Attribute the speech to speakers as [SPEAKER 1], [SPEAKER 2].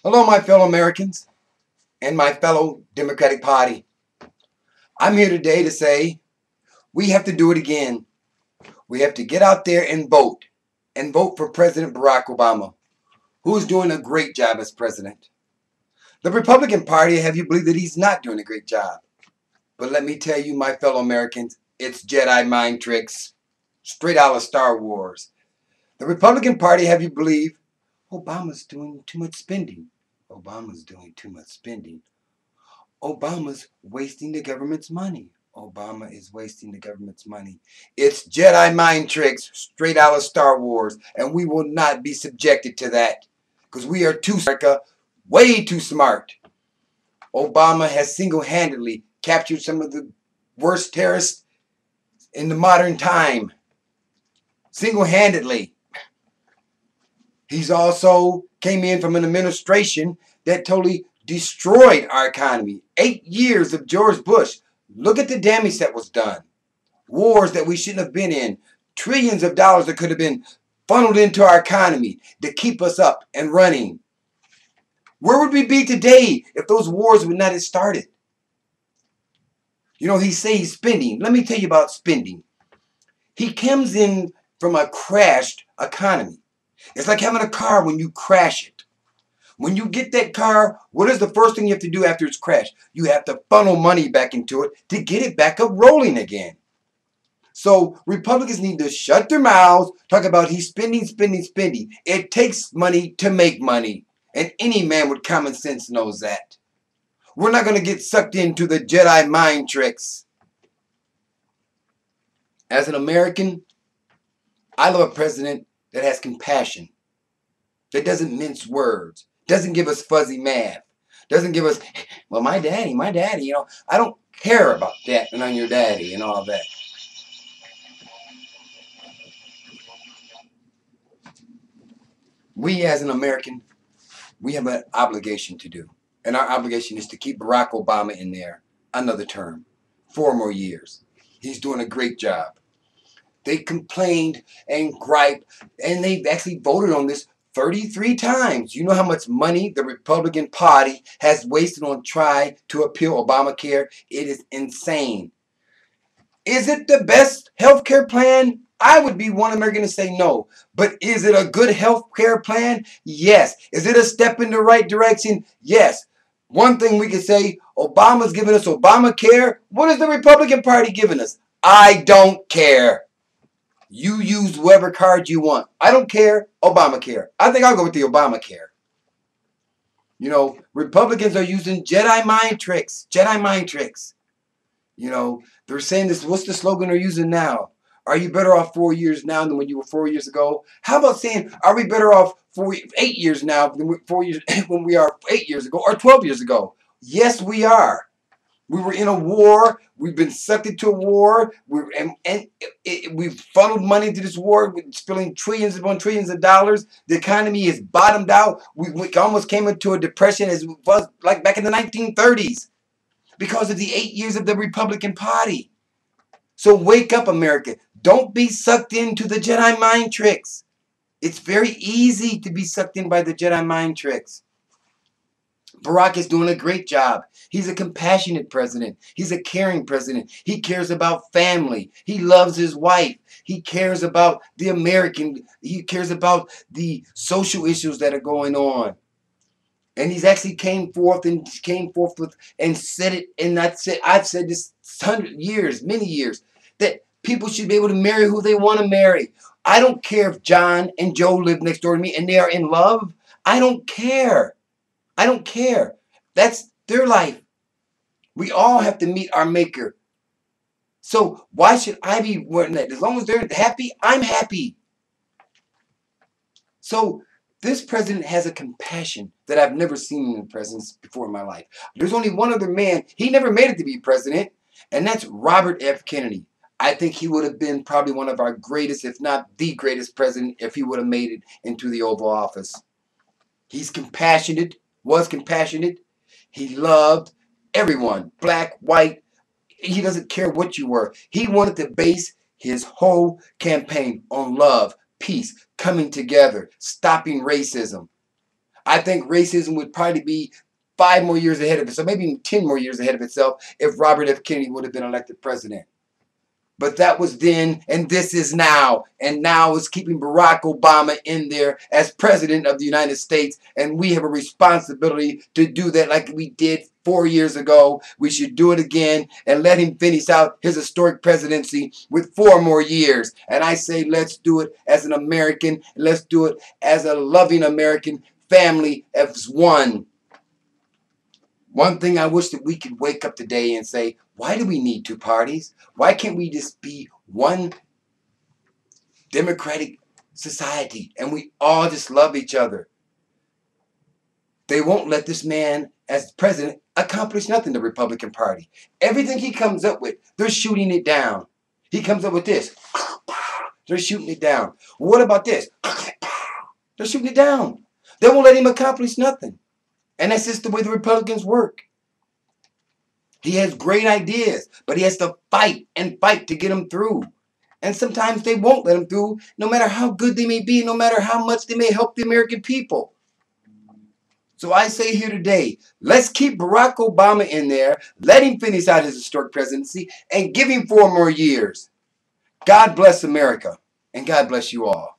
[SPEAKER 1] Hello, my fellow Americans and my fellow Democratic Party. I'm here today to say we have to do it again. We have to get out there and vote for President Barack Obama, who is doing a great job as president. The Republican Party have you believe that he's not doing a great job. But let me tell you, my fellow Americans, it's Jedi mind tricks, straight out of Star Wars. The Republican Party have you believe Obama's doing too much spending. Obama's doing too much spending. Obama's wasting the government's money. Obama is wasting the government's money. It's Jedi mind tricks straight out of Star Wars, and we will not be subjected to that because we are too America, way too smart. Obama has single-handedly captured some of the worst terrorists in the modern time. Single-handedly. He's also came in from an administration that totally destroyed our economy. 8 years of George Bush. Look at the damage that was done. Wars that we shouldn't have been in. Trillions of dollars that could have been funneled into our economy to keep us up and running. Where would we be today if those wars would not have started? You know, he says he's spending. Let me tell you about spending. He comes in from a crashed economy. It's like having a car when you crash it. When you get that car, what is the first thing you have to do after it's crashed? You have to funnel money back into it to get it back up rolling again. So Republicans need to shut their mouths, talk about he's spending, spending, spending. It takes money to make money. And any man with common sense knows that. We're not going to get sucked into the Jedi mind tricks. As an American, I love a president that has compassion, that doesn't mince words, doesn't give us fuzzy math, doesn't give us, well, my daddy, you know, I don't care about that and I'm your daddy and all that. We as an American, we have an obligation to do. And our obligation is to keep Barack Obama in there another term, 4 more years. He's doing a great job. They complained and griped, and they've actually voted on this 33 times. You know how much money the Republican Party has wasted on trying to appeal Obamacare? It is insane. Is it the best health care plan? I would be one American to say no. But is it a good health care plan? Yes. Is it a step in the right direction? Yes. One thing we can say, Obama's giving us Obamacare. What is the Republican Party giving us? I don't care. You use whatever card you want. I don't care. Obamacare. I think I'll go with the Obamacare. You know, Republicans are using Jedi mind tricks. Jedi mind tricks. You know, they're saying this. What's the slogan they're using now? Are you better off 4 years now than when you were 4 years ago? How about saying, are we better off 8 years now than 4 years when we are 8 years ago or 12 years ago? Yes, we are. We were in a war. We've been sucked into a war. We've funneled money into this war. We're spilling trillions upon trillions of dollars. The economy is bottomed out. We almost came into a depression as it was like back in the 1930s because of the 8 years of the Republican Party. So wake up, America. Don't be sucked into the Jedi mind tricks. It's very easy to be sucked in by the Jedi mind tricks. Barack is doing a great job. He's a compassionate president. He's a caring president. He cares about family. He loves his wife. He cares about the American. He cares about the social issues that are going on. And he's actually came forth with and said it. And I've said this 100 years, many years, that people should be able to marry who they want to marry. I don't care if John and Joe live next door to me and they are in love. I don't care. I don't care. That's their life. We all have to meet our maker. So why should I be wearing that? As long as they're happy, I'm happy. So this president has a compassion that I've never seen in presidents before in my life. There's only one other man. He never made it to be president, and that's Robert F. Kennedy. I think he would have been probably one of our greatest, if not the greatest president, if he would have made it into the Oval Office. He's compassionate. Was compassionate. He loved everyone, black, white. He doesn't care what you were. He wanted to base his whole campaign on love, peace, coming together, stopping racism. I think racism would probably be 5 more years ahead of itself, maybe 10 more years ahead of itself if Robert F. Kennedy would have been elected president. But that was then, and this is now. And now is keeping Barack Obama in there as president of the United States. And we have a responsibility to do that like we did 4 years ago. We should do it again and let him finish out his historic presidency with 4 more years. And I say let's do it as an American. Let's do it as a loving American family as one. One thing I wish that we could wake up today and say, why do we need 2 parties? Why can't we just be one democratic society and we all just love each other? They won't let this man as president accomplish nothing, the Republican Party. Everything he comes up with, they're shooting it down. He comes up with this. They're shooting it down. What about this? They're shooting it down. They won't let him accomplish nothing. And that's just the way the Republicans work. He has great ideas, but he has to fight and fight to get them through. And sometimes they won't let them through, no matter how good they may be, no matter how much they may help the American people. So I say here today, let's keep Barack Obama in there, let him finish out his historic presidency, and give him 4 more years. God bless America, and God bless you all.